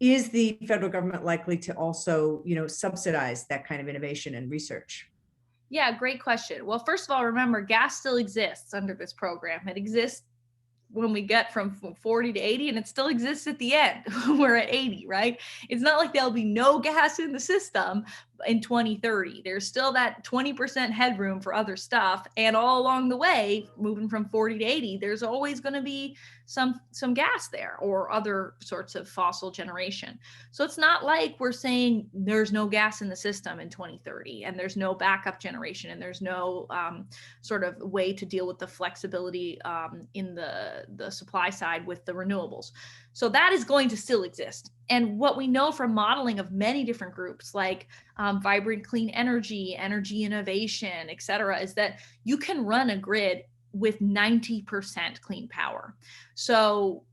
Is the federal government likely to also, subsidize that kind of innovation and research? Yeah, great question. Well, first of all, remember, gas still exists under this program. It exists when we get from 40 to 80, and it still exists at the end. We're at 80, right? It's not like there'll be no gas in the system in 2030. There's still that 20% headroom for other stuff. And all along the way, moving from 40 to 80, there's always going to be some gas there or other sorts of fossil generation. So it's not like we're saying there's no gas in the system in 2030 and there's no backup generation and there's no sort of way to deal with the flexibility in the supply side with the renewables. So that is going to still exist. And what we know from modeling of many different groups like Vibrant Clean Energy, Energy Innovation, et cetera, is that you can run a grid with 90% clean power. So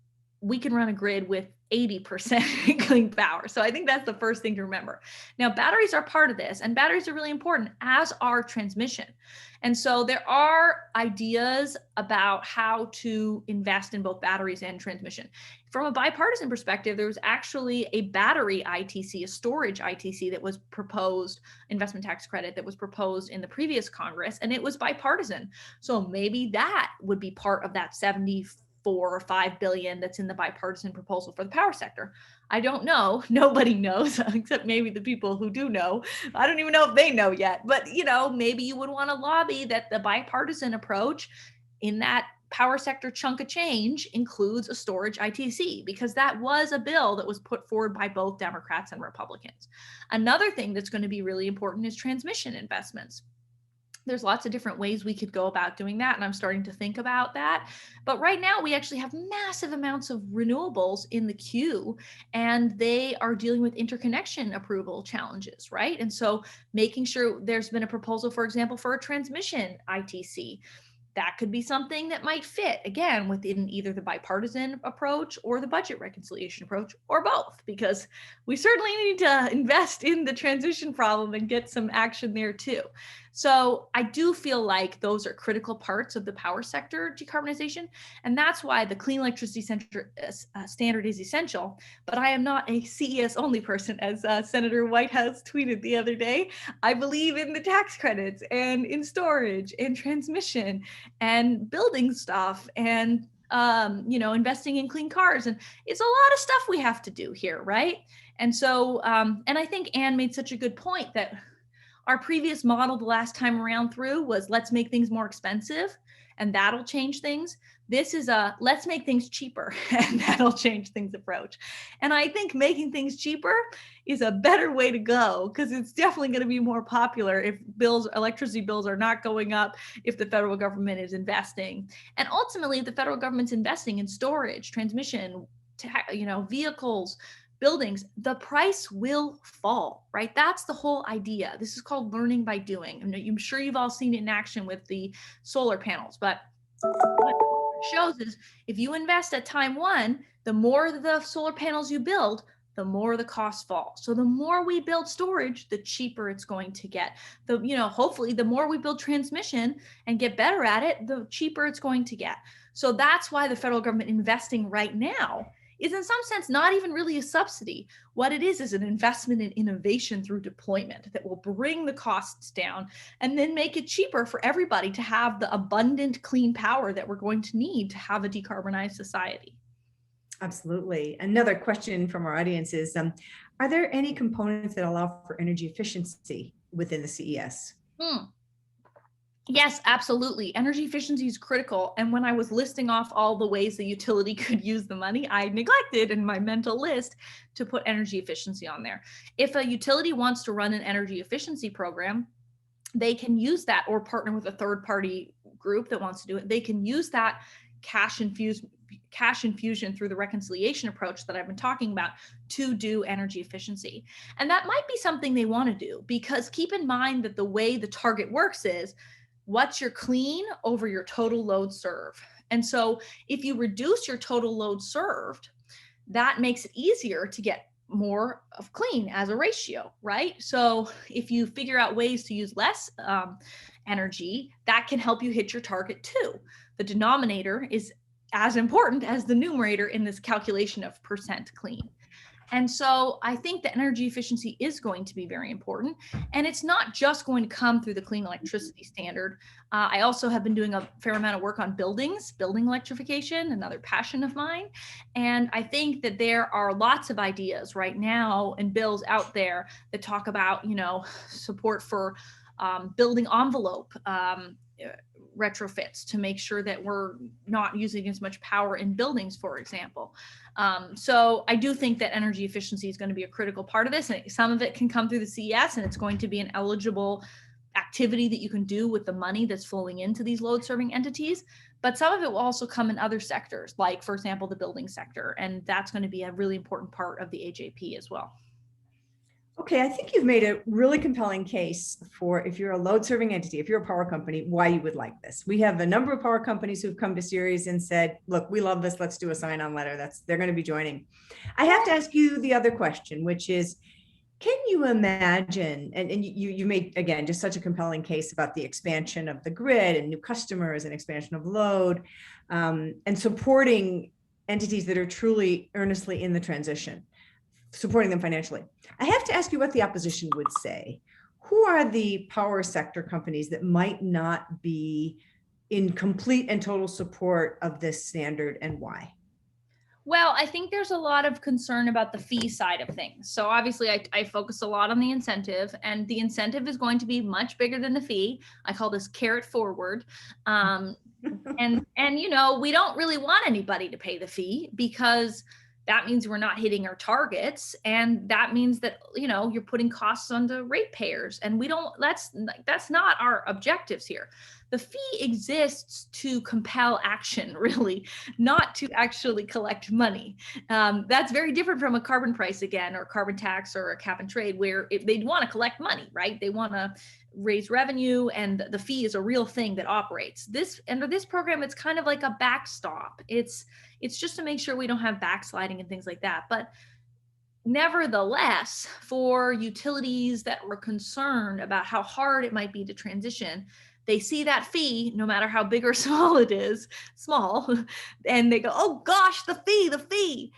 we can run a grid with 80% clean power. So I think that's the first thing to remember. Now, batteries are part of this, and batteries are really important, as are transmission. And so there are ideas about how to invest in both batteries and transmission. From a bipartisan perspective, there was actually a battery ITC, a storage ITC that was proposed, investment tax credit that was proposed in the previous Congress, and it was bipartisan. So maybe that would be part of that 74 or 5 billion that's in the bipartisan proposal for the power sector. I don't know. Nobody knows except maybe the people who do know. I don't even know if they know yet, but maybe you would want to lobby that the bipartisan approach in that power sector chunk of change includes a storage ITC, because that was a bill that was put forward by both Democrats and Republicans. Another thing that's going to be really important is transmission investments. There's lots of different ways we could go about doing that, and I'm starting to think about that. But right now, we actually have massive amounts of renewables in the queue, and they are dealing with interconnection approval challenges, right? And so making sure there's been a proposal, for example, for a transmission ITC. That could be something that might fit, again, within either the bipartisan approach or the budget reconciliation approach, or both, because we certainly need to invest in the transition problem and get some action there too. So I do feel like those are critical parts of the power sector decarbonization. And that's why the Clean Electricity Standard is essential. But I am not a CES only person, as Senator Whitehouse tweeted the other day. I believe in the tax credits and in storage and transmission and building stuff and investing in clean cars. And it's a lot of stuff we have to do here, right? And so, and I think Anne made such a good point that our previous model the last time around through was let's make things more expensive and that'll change things. This is a let's make things cheaper and that'll change things approach. And I think making things cheaper is a better way to go, because it's definitely going to be more popular if electricity bills are not going up, if the federal government is investing. And ultimately, if the federal government's investing in storage, transmission, vehicles, buildings, the price will fall, right? That's the whole idea. This is called learning by doing. I'm sure you've all seen it in action with the solar panels, but what it shows is if you invest at time one, the more the solar panels you build, the more the costs fall. So the more we build storage, the cheaper it's going to get. Hopefully the more we build transmission and get better at it, the cheaper it's going to get. So that's why the federal government investing right now is in some sense not even really a subsidy. What it is an investment in innovation through deployment that will bring the costs down and then make it cheaper for everybody to have the abundant clean power that we're going to need to have a decarbonized society. Absolutely. Another question from our audience is, are there any components that allow for energy efficiency within the CES? Yes, absolutely. Energy efficiency is critical. And when I was listing off all the ways the utility could use the money, I neglected in my mental list to put energy efficiency on there. If a utility wants to run an energy efficiency program, they can use that, or partner with a third-party group that wants to do it. They can use that cash infusion through the reconciliation approach that I've been talking about to do energy efficiency. And that might be something they want to do, because keep in mind that the way the target works is what's your clean over your total load served. And so if you reduce your total load served, that makes it easier to get more of clean as a ratio, right? So if you figure out ways to use less energy, that can help you hit your target too. The denominator is as important as the numerator in this calculation of percent clean. And so I think that energy efficiency is going to be very important. And it's not just going to come through the clean electricity standard. I also have been doing a fair amount of work on buildings, building electrification, another passion of mine. And I think that there are lots of ideas right now and bills out there that talk about, support for building envelope retrofits to make sure that we're not using as much power in buildings, for example. So I do think that energy efficiency is going to be a critical part of this. And some of it can come through the CES, and it's going to be an eligible activity that you can do with the money that's flowing into these load serving entities. But some of it will also come in other sectors, like, for example, the building sector. And that's going to be a really important part of the AJP as well. Okay, I think you've made a really compelling case for, if you're a load serving entity, if you're a power company, why you would like this. We have a number of power companies who've come to Ceres and said, look, we love this. Let's do a sign-on letter. They're going to be joining. I have to ask you the other question, which is, can you imagine, and you made, again, just such a compelling case about the expansion of the grid and new customers and expansion of load, and supporting entities that are truly earnestly in the transition, supporting them financially. I have to ask you what the opposition would say. Who are the power sector companies that might not be in complete and total support of this standard, and why? Well, I think there's a lot of concern about the fee side of things. So obviously I focus a lot on the incentive, and the incentive is going to be much bigger than the fee. I call this carrot forward. And we don't really want anybody to pay the fee, because that means we're not hitting our targets. And that means that, you're putting costs on the ratepayers, and that's not our objectives here. The fee exists to compel action, really, not to actually collect money. That's very different from a carbon price, again, or carbon tax, or a cap and trade, where they'd want to collect money, right? They want to raise revenue, and the fee is a real thing that operates. Under this program, it's kind of like a backstop. It's just to make sure we don't have backsliding and things like that. But nevertheless, for utilities that were concerned about how hard it might be to transition, they see that fee, no matter how big or small it is, and they go, oh gosh, the fee.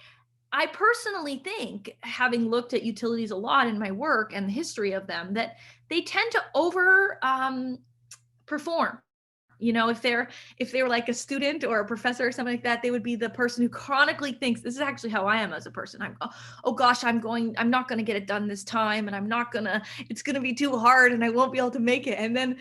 I personally think, having looked at utilities a lot in my work and the history of them, that they tend to over perform. If they were like a student or a professor or something like that, they would be the person who chronically thinks, this is actually how I am as a person. Oh gosh, I'm not going to get it done this time, and it's going to be too hard, and I won't be able to make it. And then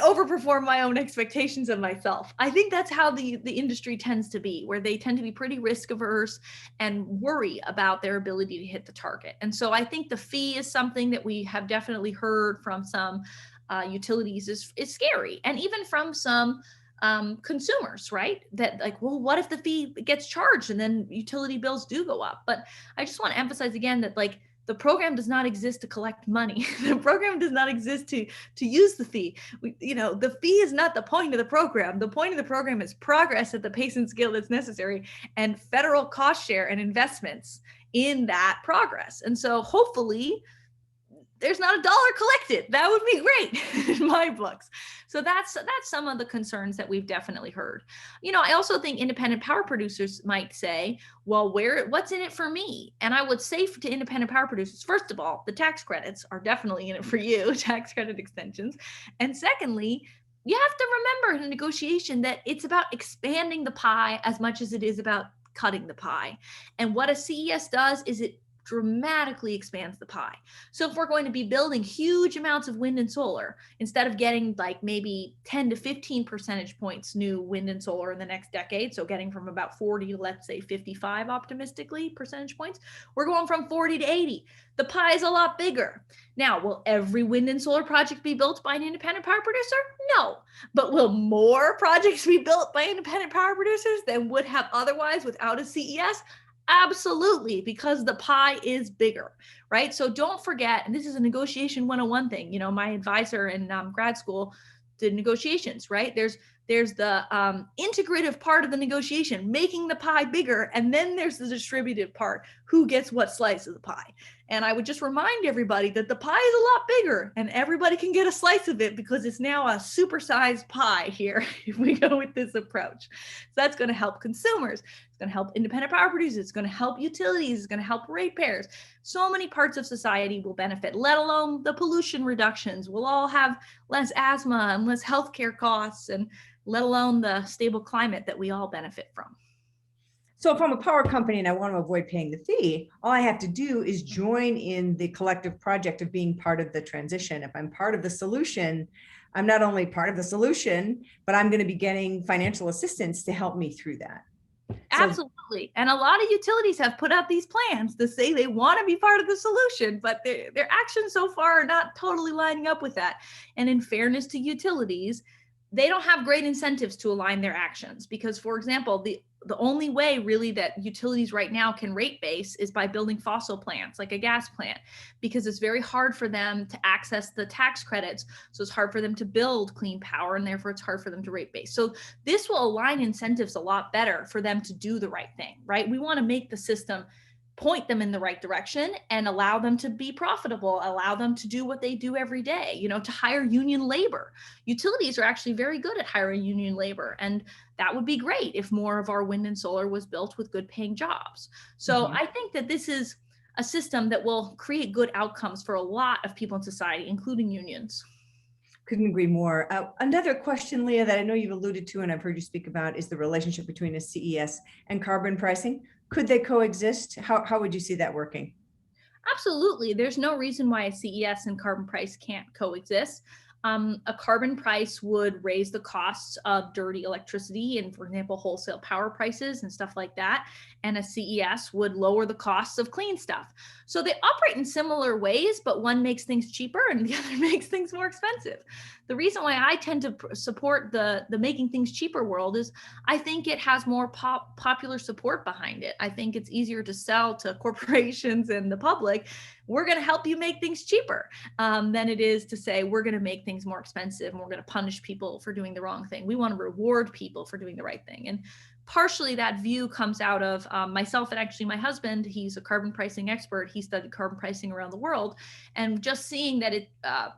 overperform my own expectations of myself. I think that's how the industry tends to be, where they tend to be pretty risk averse and worry about their ability to hit the target. And so I think the fee is something that we have definitely heard from some utilities is scary, and even from some consumers, right? That like, well, what if the fee gets charged and then utility bills do go up? But I just want to emphasize again that, like, the program does not exist to collect money. The program does not exist to use the fee. The fee is not the point of the program. The point of the program is progress at the pace and scale that's necessary, and federal cost share and investments in that progress. And so hopefully there's not a dollar collected. That would be great in my books. So that's some of the concerns that we've definitely heard. I also think independent power producers might say, well, what's in it for me? And I would say to independent power producers, first of all, the tax credits are definitely in it for you, tax credit extensions. And secondly, you have to remember in a negotiation that it's about expanding the pie as much as it is about cutting the pie. And what a CES does is it dramatically expands the pie. So if we're going to be building huge amounts of wind and solar, instead of getting like maybe 10 to 15 percentage points new wind and solar in the next decade, so getting from about 40 to, let's say, 55 optimistically percentage points, we're going from 40 to 80. The pie is a lot bigger. Now, will every wind and solar project be built by an independent power producer? No. But will more projects be built by independent power producers than would have otherwise without a CES? Absolutely, because the pie is bigger, right? So don't forget, and this is a negotiation 101 thing. My advisor in grad school the negotiations, right? There's the integrative part of the negotiation, making the pie bigger, and then there's the distributive part, who gets what slice of the pie. And I would just remind everybody that the pie is a lot bigger and everybody can get a slice of it because it's now a supersized pie here if we go with this approach. So that's going to help consumers. It's going to help independent power producers. It's going to help utilities. It's going to help ratepayers. So many parts of society will benefit, let alone the pollution reductions. We'll all have less asthma and less healthcare costs, and let alone the stable climate that we all benefit from. So if I'm a power company and I want to avoid paying the fee, all I have to do is join in the collective project of being part of the transition. If I'm part of the solution, I'm not only part of the solution, but I'm going to be getting financial assistance to help me through that. Absolutely. And a lot of utilities have put out these plans to say they want to be part of the solution, but their actions so far are not totally lining up with that. And in fairness to utilities, they don't have great incentives to align their actions because, for example, the only way really that utilities right now can rate base is by building fossil plants like a gas plant, because it's very hard for them to access the tax credits. So it's hard for them to build clean power, and therefore it's hard for them to rate base. So this will align incentives a lot better for them to do the right thing, right? We want to make the system point them in the right direction and allow them to be profitable, allow them to do what they do every day, to hire union labor. Utilities are actually very good at hiring union labor. And that would be great if more of our wind and solar was built with good paying jobs. So I think that this is a system that will create good outcomes for a lot of people in society, including unions. Couldn't agree more. Another question, Leah, that I know you've alluded to and I've heard you speak about is the relationship between a CES and carbon pricing. Could they coexist? How would you see that working? Absolutely. There's no reason why a CES and carbon price can't coexist. A carbon price would raise the costs of dirty electricity and, for example, wholesale power prices and stuff like that. And a CES would lower the costs of clean stuff. So they operate in similar ways, but one makes things cheaper and the other makes things more expensive. The reason why I tend to support the making things cheaper world is I think it has more popular support behind it. I think it's easier to sell to corporations and the public, we're going to help you make things cheaper, than it is to say we're going to make things more expensive and we're going to punish people for doing the wrong thing. We want to reward people for doing the right thing. And partially that view comes out of myself and actually my husband. He's a carbon pricing expert. He studied carbon pricing around the world, and just seeing that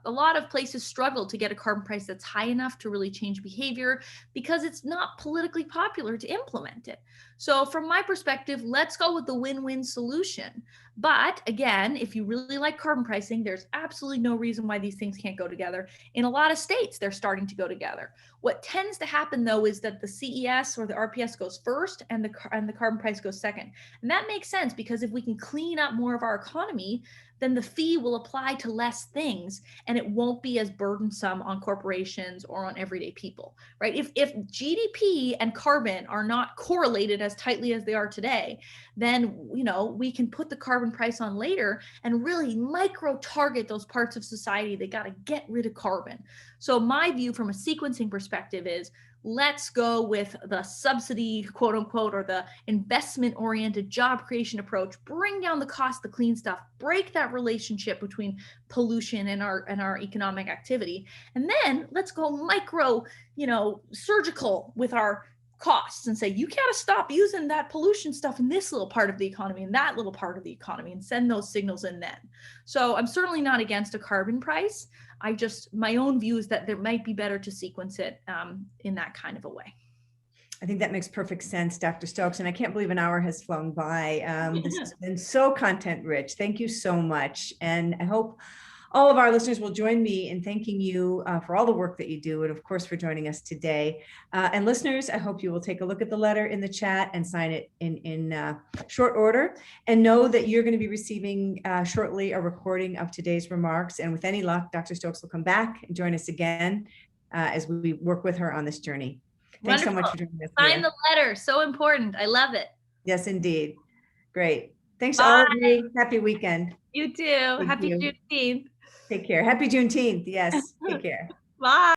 a lot of places struggle to get a carbon price that's high enough to really change behavior because it's not politically popular to implement it. So from my perspective, let's go with the win-win solution. But again, if you really like carbon pricing, there's absolutely no reason why these things can't go together. In a lot of states, they're starting to go together. What tends to happen, though, is that the CES or the RPS goes first and the carbon price goes second. And that makes sense because if we can clean up more of our economy, then the fee will apply to less things and it won't be as burdensome on corporations or on everyday people, right? If GDP and carbon are not correlated as tightly as they are today, then we can put the carbon price on later and really micro target those parts of society that got to get rid of carbon. So my view from a sequencing perspective is let's go with the subsidy, quote unquote, or the investment oriented job creation approach, bring down the cost of clean stuff, break that relationship between pollution and our economic activity. And then let's go micro, surgical with our costs and say, you gotta stop using that pollution stuff in this little part of the economy and that little part of the economy, and send those signals in then. So I'm certainly not against a carbon price. My own view is that there might be better to sequence it in that kind of a way. I think that makes perfect sense, Dr. Stokes. And I can't believe an hour has flown by. This has been so content rich. Thank you so much. And I hope all of our listeners will join me in thanking you for all the work that you do, and of course for joining us today. And listeners, I hope you will take a look at the letter in the chat and sign it in short order, and know that you're going to be receiving shortly a recording of today's remarks. And with any luck, Dr. Stokes will come back and join us again as we work with her on this journey. Thanks so much for joining us. Sign the letter, so important. I love it. Yes, indeed. Great. Thanks to all of you. Happy weekend. You too. Happy Juneteenth. Take care. Happy Juneteenth. Yes. Take care. Bye.